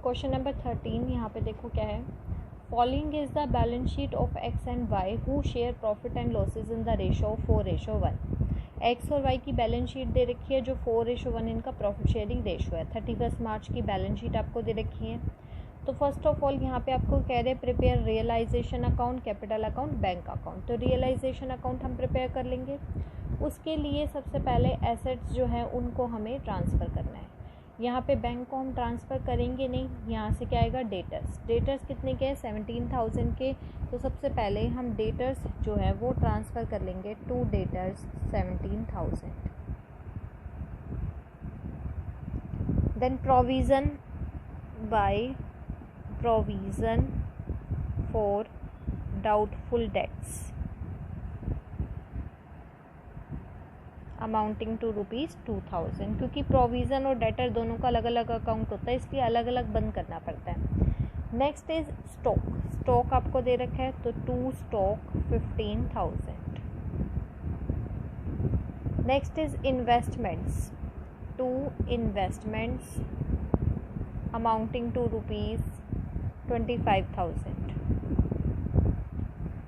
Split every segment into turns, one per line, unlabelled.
Question number 13 यहाँ पे देखो क्या है, following is the balance sheet of X and Y who share profit and losses in the ratio 4:1। X और Y की बैलेंस शीट दे रखी है जो 4:1 इनका प्रॉफिट शेयरिंग रेशो है। 31 मार्च की बैलेंस शीट आपको दे रखी है। तो फर्स्ट ऑफ ऑल यहाँ पे आपको कह रहे prepare realisation account, capital account, bank account. तो रियलाइजेशन अकाउंट हम प्रिपेयर कर लेंगे। उसके लिए सबसे पहले एसेट्स जो है उनको हमें ट्रांसफ़र करना है। यहाँ पे बैंक को हम ट्रांसफ़र करेंगे नहीं, यहाँ से क्या आएगा डेटर्स। डेटर्स कितने के हैं 17,000 के। तो सबसे पहले हम डेटर्स जो है वो ट्रांसफ़र कर लेंगे to debtors 17,000। Then provision by provision for doubtful debts amounting to ₹2,000। क्योंकि प्रोविज़न और डेटर दोनों का अलग अलग अकाउंट होता है, इसलिए अलग अलग बंद करना पड़ता है। Next is stock. स्टॉक आपको दे रखा है तो to stock 15,000। Next is investments, to investments amounting to ₹25,000।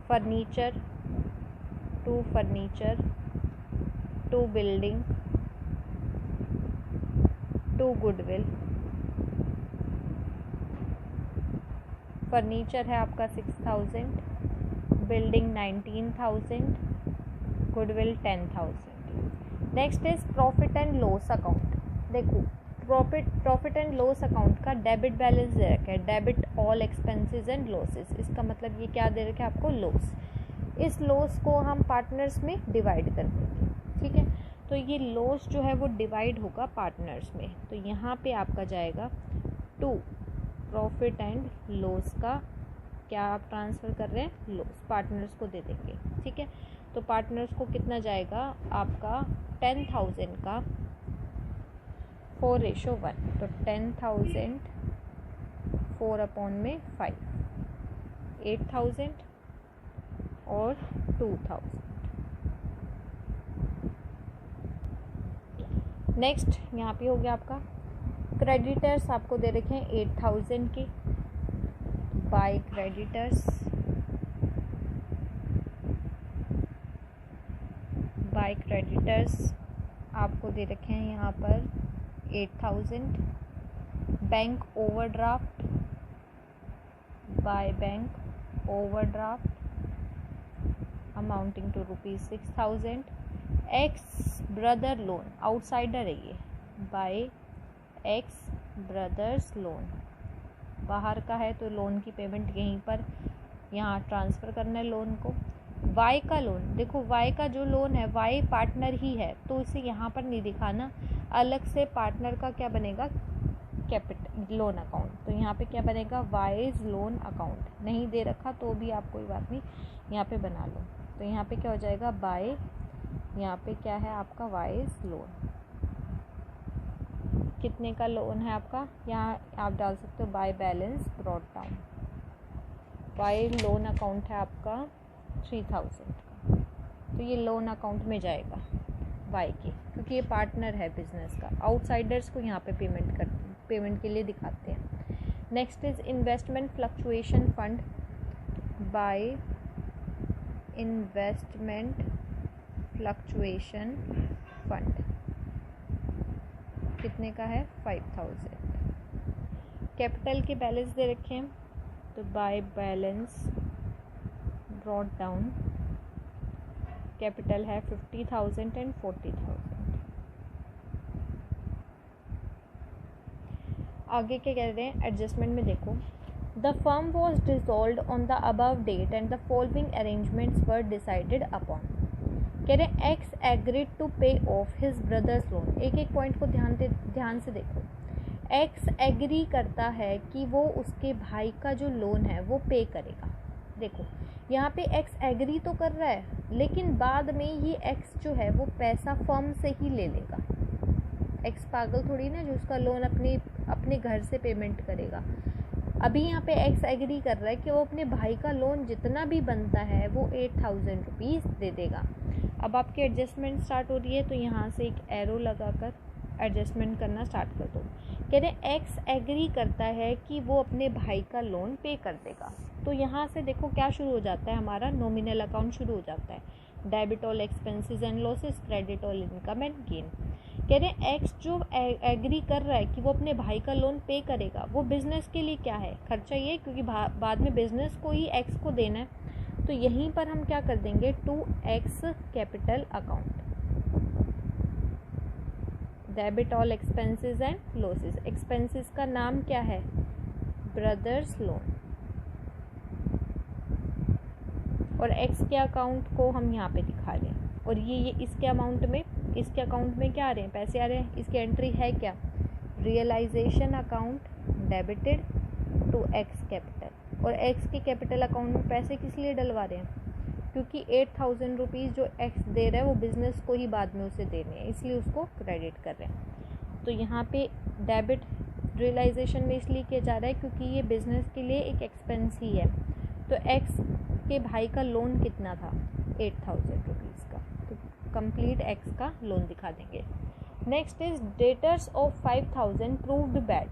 Furniture, to furniture, to building, to goodwill. Furniture है आपका 6,000, building 19,000, goodwill 10,000। Next is profit and loss account. देखो प्रॉफिट एंड लॉस अकाउंट का debit balance दे रखा है, debit all expenses and losses. इसका मतलब ये क्या दे रखा है आपको, लॉस। इस लॉस को हम पार्टनर्स में डिवाइड कर देंगे, ठीक है। तो ये लॉस जो है वो डिवाइड होगा पार्टनर्स में। तो यहाँ पे आपका जाएगा टू प्रॉफिट एंड लॉस का क्या आप ट्रांसफ़र कर रहे हैं, लॉस पार्टनर्स को दे देंगे, ठीक है। तो पार्टनर्स को कितना जाएगा आपका 10,000 का 4:1। तो 10,000 4/5 8,000 और 2,000। नेक्स्ट यहाँ पे हो गया आपका क्रेडिटर्स आपको दे रखे हैं 8,000 के। बाय क्रेडिटर्स, बाय क्रेडिटर्स आपको दे रखे हैं यहाँ पर 8,000। Bank overdraft, by bank overdraft amounting to ₹6,000। X brother loan, outsider है ये, बाय एक्स ब्रदर्स लोन, बाहर का है तो लोन की पेमेंट यहीं पर यहाँ ट्रांसफ़र करना है लोन को। वाई का लोन, देखो वाई का जो लोन है वाई पार्टनर ही है तो इसे यहाँ पर नहीं दिखाना, अलग से पार्टनर का क्या बनेगा, कैपिटल लोन अकाउंट। तो यहाँ पे क्या बनेगा, वाइज लोन अकाउंट। नहीं दे रखा तो भी आप कोई बात नहीं यहाँ पे बना लो। तो यहाँ पे क्या हो जाएगा, बाय, यहाँ पे क्या है आपका वाइज लोन। कितने का लोन है आपका, यहाँ आप डाल सकते हो by balance brought down. Bye loan account है आपका 3,000 का, तो ये लोन अकाउंट में जाएगा वाई के, क्योंकि ये पार्टनर है बिजनेस का। आउटसाइडर्स को यहाँ पे पेमेंट के लिए दिखाते हैं। Next is investment fluctuation fund, by investment fluctuation fund कितने का है 5,000। कैपिटल के बैलेंस दे रखे हैं तो by balance brought down capital है 50,000 एंड 40,000। आगे क्या कह रहे हैं, एडजस्टमेंट में देखो, the firm was dissolved on the above date and the following arrangements were decided upon. कह रहे हैं X agreed to pay off his brother's loan. एक एक पॉइंट को ध्यान से देखो। एक्स एग्री करता है कि वो उसके भाई का जो लोन है वो पे करेगा। देखो यहाँ पे एक्स एग्री तो कर रहा है, लेकिन बाद में ये एक्स जो है वो पैसा फर्म से ही ले लेगा। एक्स पागल थोड़ी ना जो उसका लोन अपने घर से पेमेंट करेगा। अभी यहाँ पे एक्स एग्री कर रहा है कि वो अपने भाई का लोन जितना भी बनता है वो 8,000 रुपीज़ दे देगा। अब आपकी एडजस्टमेंट स्टार्ट हो रही है तो यहाँ से एक एरो लगाकर एडजस्टमेंट करना स्टार्ट कर दो। कह रहे एक्स एग्री करता है कि वो अपने भाई का लोन पे कर देगा। तो यहाँ से देखो क्या शुरू हो जाता है, हमारा नॉमिनल अकाउंट शुरू हो जाता है, debit all expenses and losses, credit all income and gain. कह रहे एक्स जो एग्री कर रहा है कि वो अपने भाई का लोन पे करेगा, वो बिजनेस के लिए क्या है, खर्चा ये, क्योंकि बाद में बिजनेस को ही एक्स को देना है। तो यहीं पर हम क्या कर देंगे, to X capital account, debit all expenses and losses. Expenses का नाम क्या है, ब्रदर्स लोन, और एक्स के अकाउंट को हम यहाँ पे दिखा रहे हैं, और ये इसके अमाउंट में, इसके अकाउंट में क्या आ रहे हैं, पैसे आ रहे हैं। इसकी एंट्री है क्या, realisation account debited to X capital, और एक्स के कैपिटल अकाउंट में पैसे किस लिए डलवा रहे हैं, क्योंकि 8,000 रुपीज़ जो एक्स दे रहा है वो बिज़नेस को ही बाद में उसे देने हैं, इसलिए उसको क्रेडिट कर रहे हैं। तो यहाँ पे डेबिट रियलाइजेशन में इसलिए किया जा रहा है क्योंकि ये बिज़नेस के लिए एक एक्सपेंस ही है। तो एक्स के भाई का लोन कितना था, 8,000 रुपीज़ का, तो कंप्लीट एक्स का लोन दिखा देंगे। Next is debtors of 5,000 proved bad.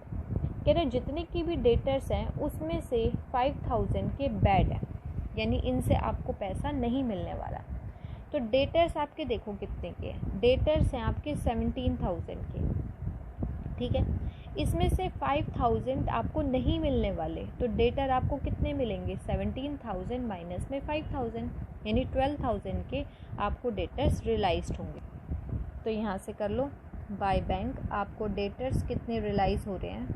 कह रहे जितने की भी डेटर्स हैं उसमें से 5,000 के बैड हैं, यानी इनसे आपको पैसा नहीं मिलने वाला। तो डेटर्स आपके देखो कितने के हैं, डेटर्स हैं आपके 17,000 के, ठीक है। इसमें से 5,000 आपको नहीं मिलने वाले, तो डेटर आपको कितने मिलेंगे, 17,000 माइनस में 5,000, यानी 12,000 के आपको डेटर्स रियलाइज्ड होंगे। तो यहाँ से कर लो, बाय बैंक आपको डेटर्स कितने रियलाइज हो रहे हैं,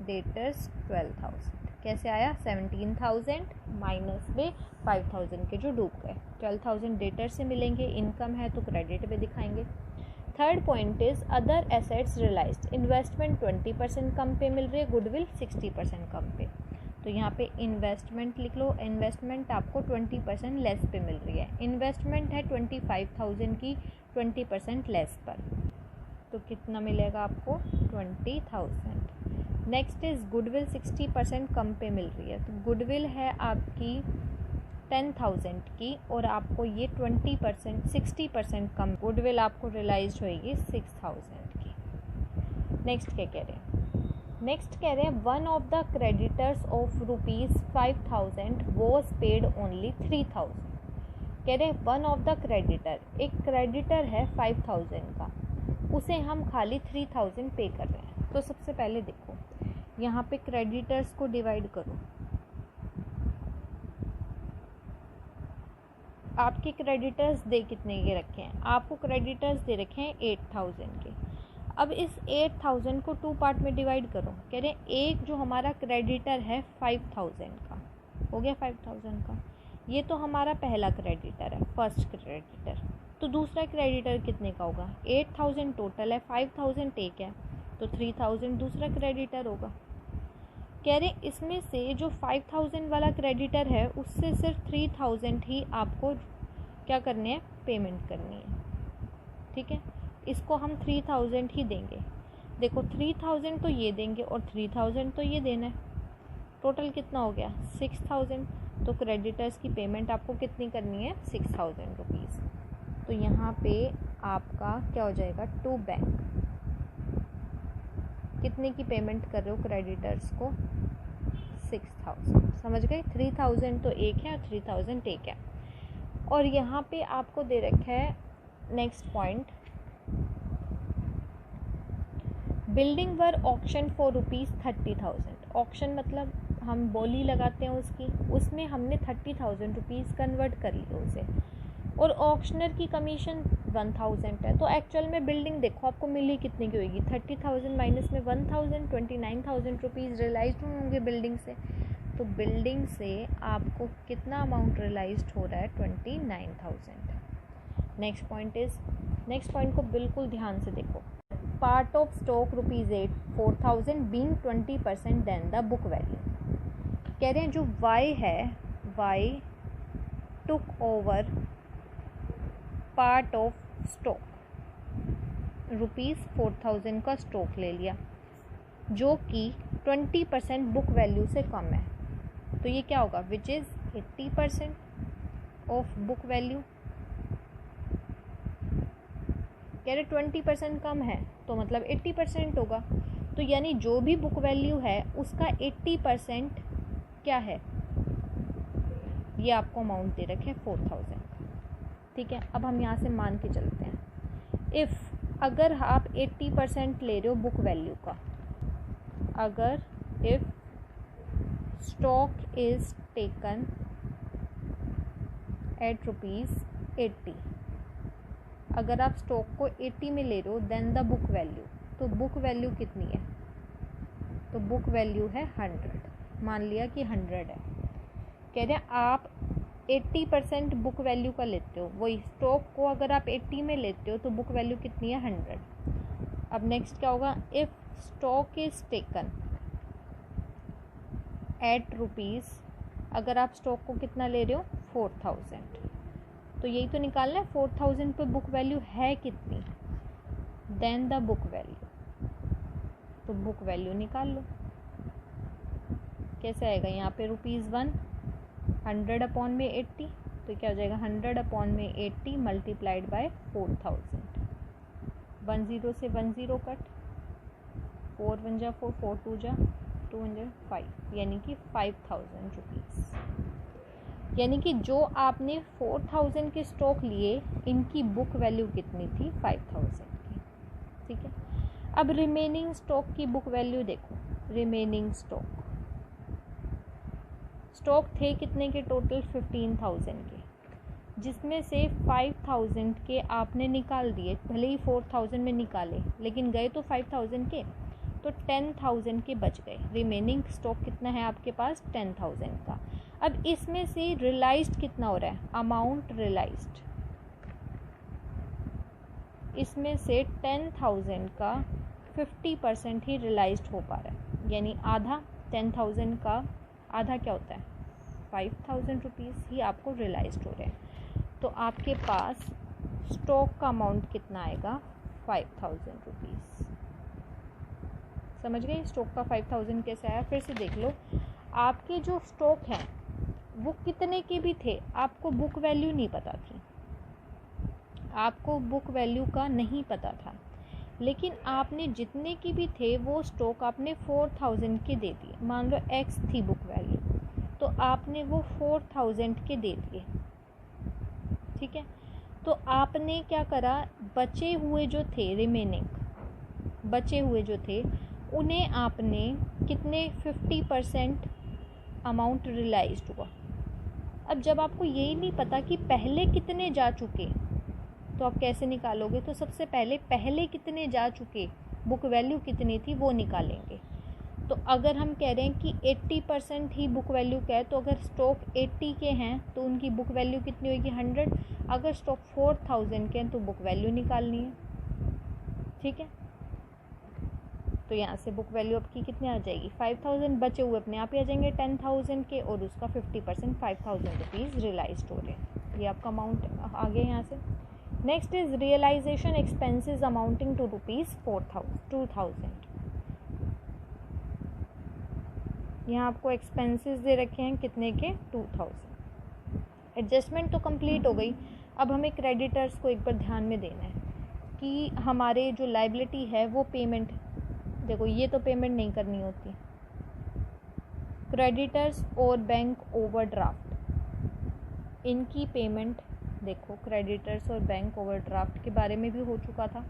डेटर्स 12,000, कैसे आया, 17,000 माइनस में 5,000 के जो डूब गए, 12,000 डेटर से मिलेंगे, इनकम है तो क्रेडिट पे दिखाएंगे। Third point is other assets realised, investment 20% कम पे मिल रही है, गुडविल 60% कम पे। तो यहाँ पे इन्वेस्टमेंट लिख लो, इन्वेस्टमेंट आपको 20% लेस पे मिल रही है, इन्वेस्टमेंट है 25,000 की 20% लेस पर, तो कितना मिलेगा आपको, 20,000। नेक्स्ट इज गुडविल 60% कम पे मिल रही है, तो गुडविल है आपकी 10,000 की, और आपको ये 20% 60% कम गुडविल आपको रियलाइज होएगी 6,000 की। नेक्स्ट क्या कह रहे हैं, नेक्स्ट कह रहे हैं one of the creditors of ₹5,000 was paid only 3,000। कह रहे हैं वन ऑफ द क्रेडिटर, एक क्रेडिटर है 5,000 का, उसे हम खाली 3,000 पे कर रहे हैं। तो सबसे पहले देखो यहाँ पे क्रेडिटर्स को डिवाइड करो, आपके क्रेडिटर्स दे कितने के रखे हैं, आपको क्रेडिटर्स दे रखे हैं 8,000 के। अब इस 8,000 को 2 पार्ट में डिवाइड करो। कह रहे हैं एक जो हमारा क्रेडिटर है 5,000 का, हो गया 5,000 का, ये तो हमारा पहला क्रेडिटर है, फर्स्ट क्रेडिटर। तो दूसरा क्रेडिटर कितने का होगा, 8,000 टोटल है, 5,000 एक है, तो 3,000 दूसरा क्रेडिटर होगा। कह रहे इसमें से जो 5,000 वाला क्रेडिटर है उससे सिर्फ 3,000 ही आपको क्या करने हैं, पेमेंट करनी है, ठीक है। इसको हम 3,000 ही देंगे। देखो 3,000 तो ये देंगे और 3,000 तो ये देना है, टोटल कितना हो गया 6,000। तो क्रेडिटर्स की पेमेंट आपको कितनी करनी है, 6,000 रुपीज़। तो यहाँ पे आपका क्या हो जाएगा, टू बैंक कितने की पेमेंट कर रहे हो क्रेडिटर्स को, 6,000, समझ गए। 3,000 तो एक है और 3,000 एक है। और यहाँ पे आपको दे रखा है next point, building were auction for ₹30,000। Auction मतलब हम बोली लगाते हैं उसकी, उसमें हमने 30,000 रुपीज़ कन्वर्ट कर लिया उसे, और ऑक्शनर की कमीशन 1,000 है। तो एक्चुअल में बिल्डिंग देखो आपको मिली कितने की होगी, 30,000 माइनस में 1,000, 29,000 रुपीज़ रियलाइज होंगे बिल्डिंग से। तो बिल्डिंग से आपको कितना अमाउंट रियलाइज हो रहा है, 29,000। Next point is, next point को बिल्कुल ध्यान से देखो, part of stock ₹4,000 being 20% than the book value. कह रहे हैं जो वाई है, Y took over part of stock, ₹4,000 का स्टॉक ले लिया जो कि 20% बुक वैल्यू से कम है। तो ये क्या होगा, which is 80% of book value. कह रहे 20% कम है तो मतलब 80% होगा। तो यानी जो भी बुक वैल्यू है उसका 80% क्या है, ये आपको अमाउंट दे रखे 4000। ठीक है, अब हम यहाँ से मान के चलते हैं, इफ़ अगर आप 80% ले रहे हो बुक वैल्यू का, अगर if stock is taken at ₹80, अगर आप स्टॉक को 80 में ले रहे हो देन द बुक वैल्यू, तो बुक वैल्यू कितनी है, तो बुक वैल्यू है 100। मान लिया कि 100 है। कह रहे हैं आप 80% बुक वैल्यू का लेते हो, वही स्टॉक को अगर आप 80 में लेते हो तो बुक वैल्यू कितनी है 100। अब नेक्स्ट क्या होगा, if stock is taken at ₹, अगर आप स्टॉक को कितना ले रहे हो 4000, तो यही तो निकालना है 4000 पे बुक वैल्यू है कितनी, देन द बुक वैल्यू, तो बुक वैल्यू निकाल लो। कैसे आएगा, यहाँ पे ₹1 100 अपॉन में 80, तो क्या हो जाएगा 100 अपॉन में 80 मल्टीप्लाइड बाय 4000। 10 से 10 कट, 4 1 जा 4, 4 2 जा 2 5, यानी कि 5000 रुपीज़। यानी कि जो आपने 4000 के स्टॉक लिए, इनकी बुक वैल्यू कितनी थी 5000 की। ठीक है, अब रिमेनिंग स्टॉक की बुक वैल्यू देखो। रिमेनिंग स्टॉक थे कितने के टोटल 15000 के, जिसमें से 5000 के आपने निकाल दिए, भले ही 4000 में निकाले लेकिन गए तो 5000 के, तो 10000 के बच गए। रिमेनिंग स्टॉक कितना है आपके पास 10000 का। अब इसमें से रियलाइज्ड कितना हो रहा है, अमाउंट रियलाइज्ड, इसमें से 10000 का 50% ही रियलाइज्ड हो पा रहा है, यानी आधा 10000 का आधा क्या होता है 5000 रुपीज़ ही आपको रियलाइज्ड हो रहे हैं। तो आपके पास स्टॉक का अमाउंट कितना आएगा 5000 रुपीज़। समझ गए स्टॉक का 5000 कैसे आया। फिर से देख लो, आपके जो स्टॉक हैं वो कितने के भी थे, आपको बुक वैल्यू नहीं पता थी, आपको बुक वैल्यू का नहीं पता था, लेकिन आपने जितने की भी थे वो स्टॉक आपने 4000 के दे दिए। मान लो x थी बुक वैल्यू, तो आपने वो 4000 के दे दिए। ठीक है, तो आपने क्या करा, बचे हुए जो थे रिमेनिंग बचे हुए जो थे उन्हें आपने कितने 50% अमाउंट रियलाइज्ड हुआ। अब जब आपको यही नहीं पता कि पहले कितने जा चुके, तो आप कैसे निकालोगे, तो सबसे पहले कितने जा चुके, बुक वैल्यू कितनी थी वो निकालेंगे। तो अगर हम कह रहे हैं कि 80% ही बुक वैल्यू का है, तो अगर स्टॉक 80 के हैं तो उनकी बुक वैल्यू कितनी होगी 100। अगर स्टॉक 4000 के हैं तो बुक वैल्यू निकालनी है। ठीक है, तो यहाँ से बुक वैल्यू आपकी कितनी आ जाएगी 5000, बचे हुए अपने आप ही आ जाएंगे 10000 के, और उसका 50% 5000 रुपीज़ रियलाइज्ड हो रहे हैं। ये आपका अमाउंट आ गया यहाँ से। Next is realisation expenses amounting to ₹2000। यहाँ आपको एक्सपेंसेस दे रखे हैं कितने के 2000। एडजस्टमेंट तो कंप्लीट हो गई। अब हमें क्रेडिटर्स को एक बार ध्यान में देना है कि हमारे जो लायबिलिटी है वो पेमेंट, देखो ये तो पेमेंट नहीं करनी होती। क्रेडिटर्स और बैंक ओवरड्राफ्ट, इनकी पेमेंट देखो, क्रेडिटर्स और बैंक ओवरड्राफ्ट के बारे में भी हो चुका था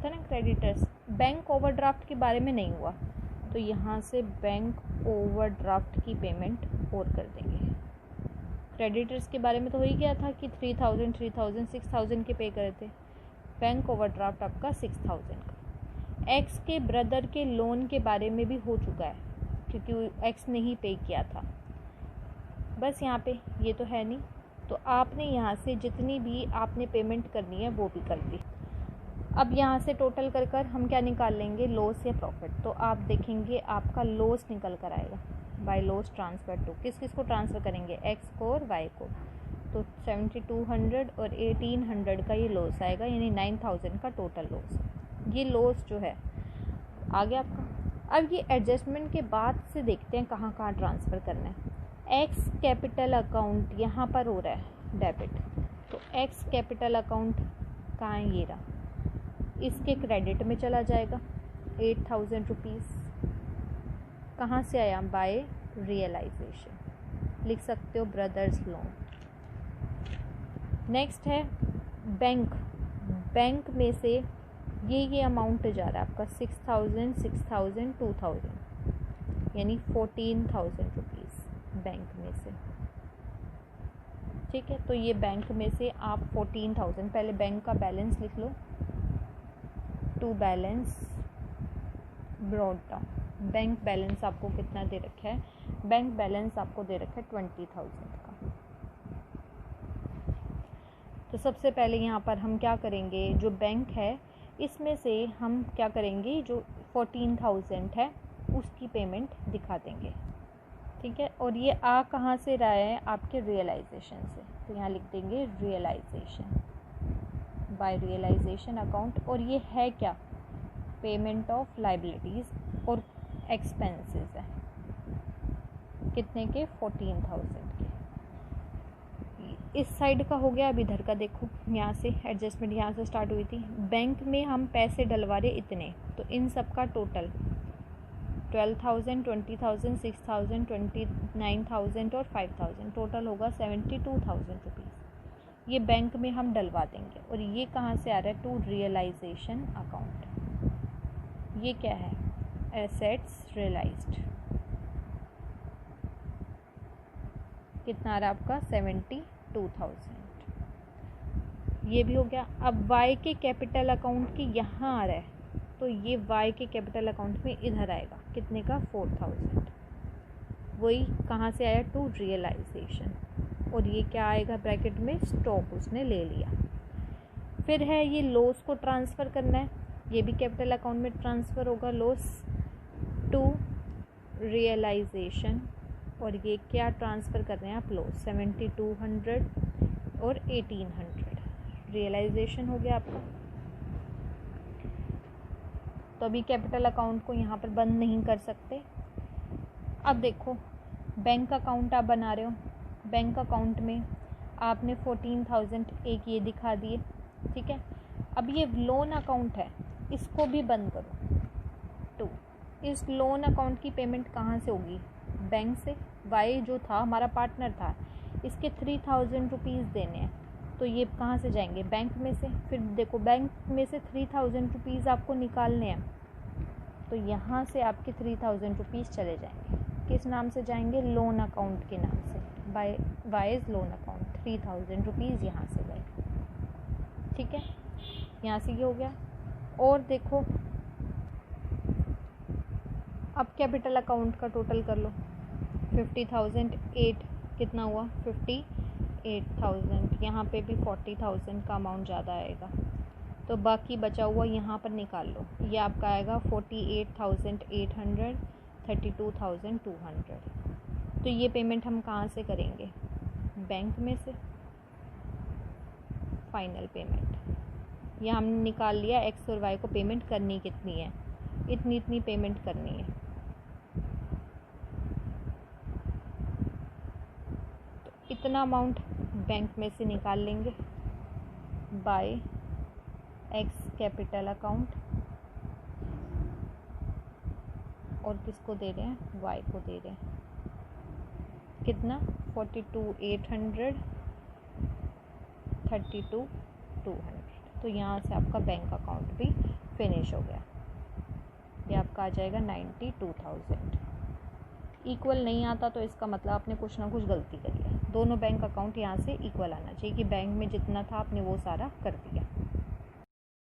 ना क्रेडिटर्स, बैंक ओवरड्राफ्ट के बारे में नहीं हुआ, तो यहाँ से बैंक ओवरड्राफ्ट की पेमेंट और कर देंगे। क्रेडिटर्स के बारे में तो हो ही गया था कि 3000 6000 के पे करे थे, बैंक ओवरड्राफ्ट आपका 6000 का। एक्स के ब्रदर के लोन के बारे में भी हो चुका है क्योंकि एक्स ने ही पे किया था। बस यहाँ पे ये तो है नहीं, तो आपने यहाँ से जितनी भी आपने पेमेंट करनी है वो भी कर दी। अब यहाँ से टोटल कर हम क्या निकाल लेंगे, लॉस या प्रॉफिट। तो आप देखेंगे आपका लॉस निकल कर आएगा, बाय लॉस ट्रांसफर टू, किस किस को ट्रांसफ़र करेंगे, एक्स को और वाई को। तो 7200 और 1800 का ये लॉस आएगा, यानी 9000 का टोटल लॉस। ये लॉस जो है आ गया आपका। अब ये एडजस्टमेंट के बाद से देखते हैं कहाँ कहाँ ट्रांसफ़र करना है। एक्स कैपिटल अकाउंट यहाँ पर हो रहा है डेबिट, तो एक्स कैपिटल अकाउंट कहाँ है, ये रहा, इसके क्रेडिट में चला जाएगा 8,000 रुपीज़। कहाँ से आया, बाय रियलाइजेशन, लिख सकते हो ब्रदर्स लोन। नेक्स्ट है बैंक। बैंक में से ये अमाउंट जा रहा है आपका 6,000, 6,000, 2,000 यानी 14,000 रुपीज़ बैंक में से। ठीक है, तो ये बैंक में से आप 14,000, पहले बैंक का बैलेंस लिख लो, to balance brought down. Bank balance आपको कितना दे रखा है, बैंक बैलेंस आपको दे रखा है 20,000 का। तो सबसे पहले यहाँ पर हम क्या करेंगे, जो बैंक है इसमें से हम क्या करेंगे, जो 14,000 है उसकी पेमेंट दिखा देंगे। ठीक है, और ये आ कहाँ से रहा है, आपके रियलाइजेशन से, तो यहाँ लिख देंगे रियलाइजेशन, बाय रियलाइजेशन अकाउंट। और ये है क्या, पेमेंट ऑफ लाइबिलिटीज़ और एक्सपेंसेस है, कितने के, 14,000 के। इस साइड का हो गया। अब इधर का देखो, यहाँ से एडजस्टमेंट यहाँ से स्टार्ट हुई थी। बैंक में हम पैसे डलवा रहे इतने, तो इन सब का टोटल 12,000, 20,000, 6,000, 29,000 और 5,000, टोटल होगा 72,000 रुपीज़। ये बैंक में हम डलवा देंगे। और ये कहाँ से आ रहा है, टू रियलाइजेशन अकाउंट। ये क्या है, एसेट्स रियलाइज्ड, कितना आ रहा है आपका, 72,000। ये भी हो गया। अब वाई के कैपिटल अकाउंट की यहाँ आ रहा है, तो ये वाई के कैपिटल अकाउंट में इधर आएगा, कितने का, 4,000। वही कहाँ से आया, टू रियलाइजेशन। और ये क्या आएगा ब्रैकेट में, स्टॉक उसने ले लिया। फिर है ये लॉस को ट्रांसफ़र करना है, ये भी कैपिटल अकाउंट में ट्रांसफ़र होगा, लॉस टू रियलाइजेशन। और ये क्या ट्रांसफ़र कर रहे हैं आप, लॉस 7,200 और 1,800, रियलाइजेशन हो गया आपका। तो अभी कैपिटल अकाउंट को यहाँ पर बंद नहीं कर सकते। अब देखो, बैंक अकाउंट आप बना रहे हो, बैंक अकाउंट में आपने 14,000 एक ये दिखा दिए। ठीक है, अब ये लोन अकाउंट है, इसको भी बंद करो। तो इस लोन अकाउंट की पेमेंट कहाँ से होगी, बैंक से। वाई जो था हमारा पार्टनर था, इसके 3,000 रुपीज़ देने हैं, तो ये कहाँ से जाएंगे, बैंक में से। फिर देखो, बैंक में से 3,000 रुपीज़ आपको निकालने हैं, तो यहाँ से आपके 3,000 रुपीज़ चले जाएंगे, किस नाम से जाएंगे, लोन अकाउंट के नाम से, by Y's loan account. 3,000 rupees यहाँ से गए। ठीक है, यहाँ से ये हो गया। और देखो, अब कैपिटल अकाउंट का टोटल कर लो, 50,008 कितना हुआ, 58,000। यहाँ पे भी 40,000 का अमाउंट ज़्यादा आएगा, तो बाकी बचा हुआ यहाँ पर निकाल लो। ये आपका आएगा 48,800, 32,200। तो ये पेमेंट हम कहाँ से करेंगे, बैंक में से। फाइनल पेमेंट ये हमने निकाल लिया, एक्स और वाई को पेमेंट करनी कितनी है, इतनी पेमेंट करनी है। तो इतना अमाउंट बैंक में से निकाल लेंगे बाय एक्स कैपिटल अकाउंट, और किसको दे रहे हैं, वाई को दे रहे हैं। कितना, 42,800, 32,200। तो यहाँ से आपका बैंक अकाउंट भी फिनिश हो गया। ये आपका आ जाएगा 92,000। इक्वल नहीं आता तो इसका मतलब आपने कुछ ना कुछ गलती करी है। दोनों बैंक अकाउंट यहाँ से इक्वल आना चाहिए कि बैंक में जितना था आपने वो सारा कर दिया।